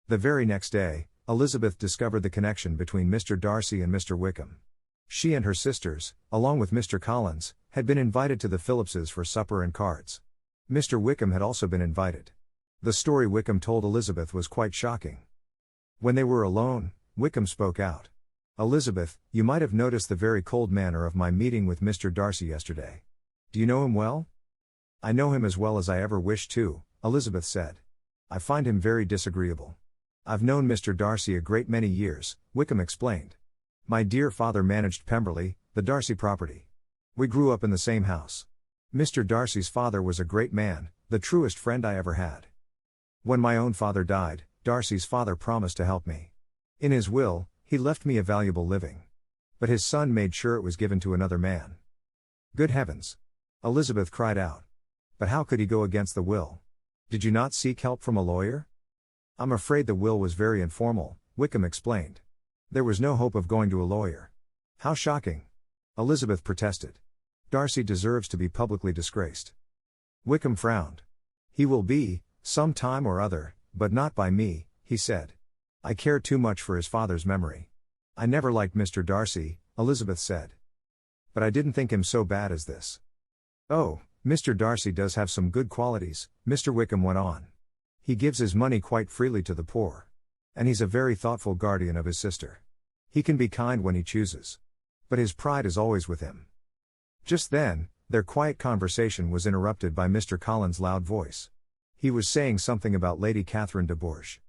The very next day, Elizabeth discovered the connection between Mr. Darcy and Mr. Wickham. She and her sisters, along with Mr. Collins, had been invited to the Phillipses for supper and cards. Mr. Wickham had also been invited. The story Wickham told Elizabeth was quite shocking. When they were alone, Wickham spoke out. "Elizabeth, you might have noticed the very cold manner of my meeting with Mr. Darcy yesterday. Do you know him well?" "I know him as well as I ever wished to," Elizabeth said. "I find him very disagreeable." "I've known Mr. Darcy a great many years," Wickham explained. "My dear father managed Pemberley, the Darcy property. We grew up in the same house. Mr. Darcy's father was a great man, the truest friend I ever had. When my own father died, Darcy's father promised to help me. In his will, he left me a valuable living. But his son made sure it was given to another man." "Good heavens!" Elizabeth cried out. "But how could he go against the will? Did you not seek help from a lawyer?" "I'm afraid the will was very informal," Wickham explained. "There was no hope of going to a lawyer." "How shocking!" Elizabeth protested. "Darcy deserves to be publicly disgraced." Wickham frowned. "He will be, some time or other, but not by me," he said. "I care too much for his father's memory." "I never liked Mr. Darcy," Elizabeth said. "But I didn't think him so bad as this." "Oh, Mr. Darcy does have some good qualities," Mr. Wickham went on. "He gives his money quite freely to the poor. And he's a very thoughtful guardian of his sister. He can be kind when he chooses. But his pride is always with him." Just then, their quiet conversation was interrupted by Mr. Collins' loud voice. He was saying something about Lady Catherine de Bourgh.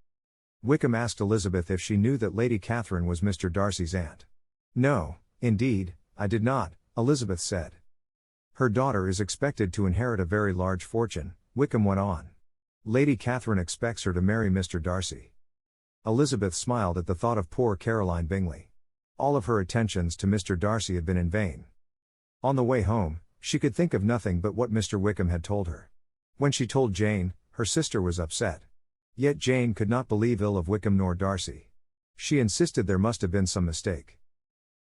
Wickham asked Elizabeth if she knew that Lady Catherine was Mr. Darcy's aunt. "No, indeed, I did not," Elizabeth said. "Her daughter is expected to inherit a very large fortune," Wickham went on. "Lady Catherine expects her to marry Mr. Darcy." Elizabeth smiled at the thought of poor Caroline Bingley. All of her attentions to Mr. Darcy had been in vain. On the way home, she could think of nothing but what Mr. Wickham had told her. When she told Jane, her sister was upset. Yet Jane could not believe ill of Wickham nor Darcy. She insisted there must have been some mistake.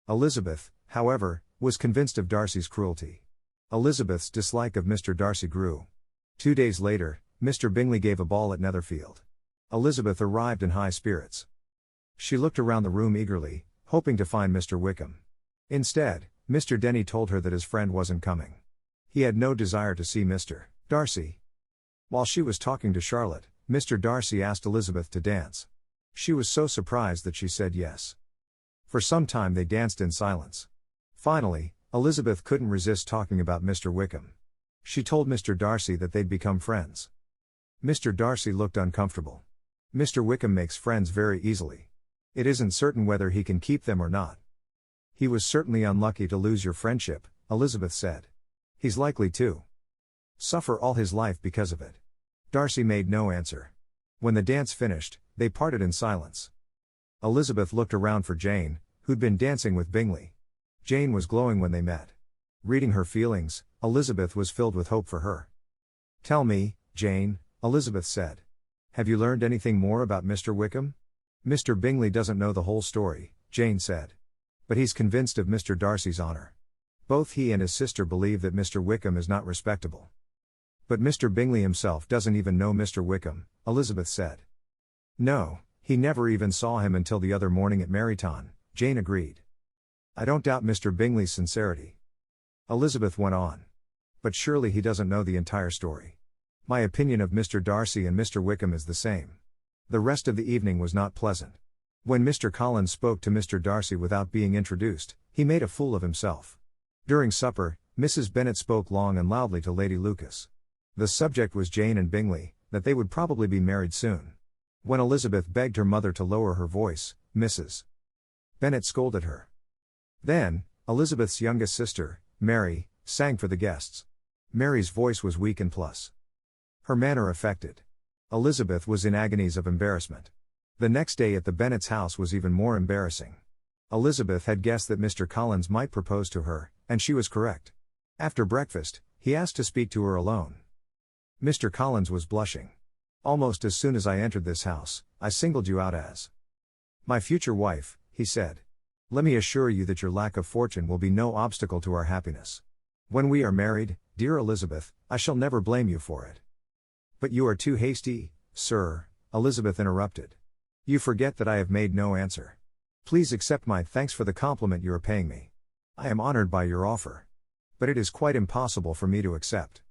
Elizabeth, however, was convinced of Darcy's cruelty. Elizabeth's dislike of Mr. Darcy grew. 2 days later, Mr. Bingley gave a ball at Netherfield. Elizabeth arrived in high spirits. She looked around the room eagerly, hoping to find Mr. Wickham. Instead, Mr. Denny told her that his friend wasn't coming. He had no desire to see Mr. Darcy. While she was talking to Charlotte, Mr. Darcy asked Elizabeth to dance. She was so surprised that she said yes. For some time they danced in silence. Finally, Elizabeth couldn't resist talking about Mr. Wickham. She told Mr. Darcy that they'd become friends. Mr. Darcy looked uncomfortable. "Mr. Wickham makes friends very easily. It isn't certain whether he can keep them or not." "He was certainly unlucky to lose your friendship," Elizabeth said. "He's likely to suffer all his life because of it." Darcy made no answer. When the dance finished, they parted in silence. Elizabeth looked around for Jane, who'd been dancing with Bingley. Jane was glowing when they met. Reading her feelings, Elizabeth was filled with hope for her. "Tell me, Jane," Elizabeth said. "Have you learned anything more about Mr. Wickham?" "Mr. Bingley doesn't know the whole story," Jane said. "But he's convinced of Mr. Darcy's honor. Both he and his sister believe that Mr. Wickham is not respectable." "But Mr. Bingley himself doesn't even know Mr. Wickham," Elizabeth said. "No, he never even saw him until the other morning at Meryton," Jane agreed. "I don't doubt Mr. Bingley's sincerity," Elizabeth went on. "But surely he doesn't know the entire story. My opinion of Mr. Darcy and Mr. Wickham is the same." The rest of the evening was not pleasant. When Mr. Collins spoke to Mr. Darcy without being introduced, he made a fool of himself. During supper, Mrs. Bennet spoke long and loudly to Lady Lucas. The subject was Jane and Bingley, that they would probably be married soon. When Elizabeth begged her mother to lower her voice, Mrs. Bennet scolded her. Then, Elizabeth's youngest sister, Mary, sang for the guests. Mary's voice was weak and plus. Her manner affected. Elizabeth was in agonies of embarrassment. The next day at the Bennets' house was even more embarrassing. Elizabeth had guessed that Mr. Collins might propose to her, and she was correct. After breakfast, he asked to speak to her alone. Mr. Collins was blushing. "Almost as soon as I entered this house, I singled you out as my future wife," he said. "Let me assure you that your lack of fortune will be no obstacle to our happiness. When we are married, dear Elizabeth, I shall never blame you for it." "But you are too hasty, sir," Elizabeth interrupted. You forget that I have made no answer. Please accept my thanks for the compliment you are paying me. I am honored by your offer. But it is quite impossible for me to accept.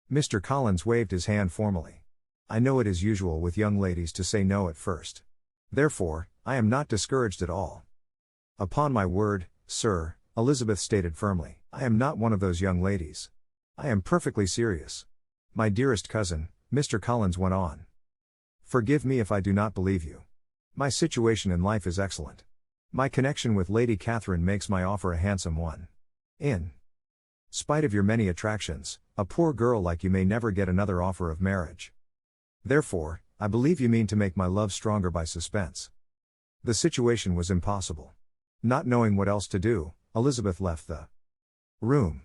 Mr. Collins waved his hand formally. I know it is usual with young ladies to say no at first. Therefore, I am not discouraged at all. Upon my word, sir, Elizabeth stated firmly, I am not one of those young ladies. I am perfectly serious. My dearest cousin, Mr. Collins went on. Forgive me if I do not believe you. My situation in life is excellent. My connection with Lady Catherine makes my offer a handsome one. In spite of your many attractions, a poor girl like you may never get another offer of marriage. Therefore, I believe you mean to make my love stronger by suspense. The situation was impossible. Not knowing what else to do, Elizabeth left the room.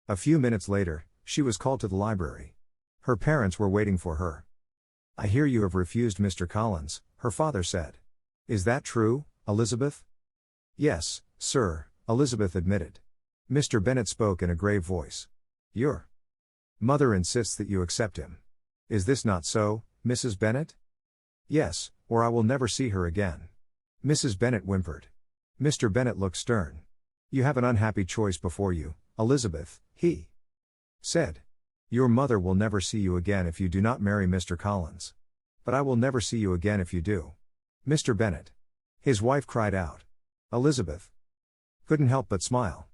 A few minutes later, she was called to the library. Her parents were waiting for her. I hear you have refused Mr. Collins, her father said. Is that true, Elizabeth? Yes, sir, Elizabeth admitted. Mr. Bennet spoke in a grave voice. Your mother insists that you accept him. Is this not so, Mrs. Bennet? Yes, or I will never see her again. Mrs. Bennet whimpered. Mr. Bennet looked stern. You have an unhappy choice before you, Elizabeth, he said. Your mother will never see you again if you do not marry Mr. Collins. But I will never see you again if you do. Mr. Bennet. His wife cried out. Elizabeth couldn't help but smile.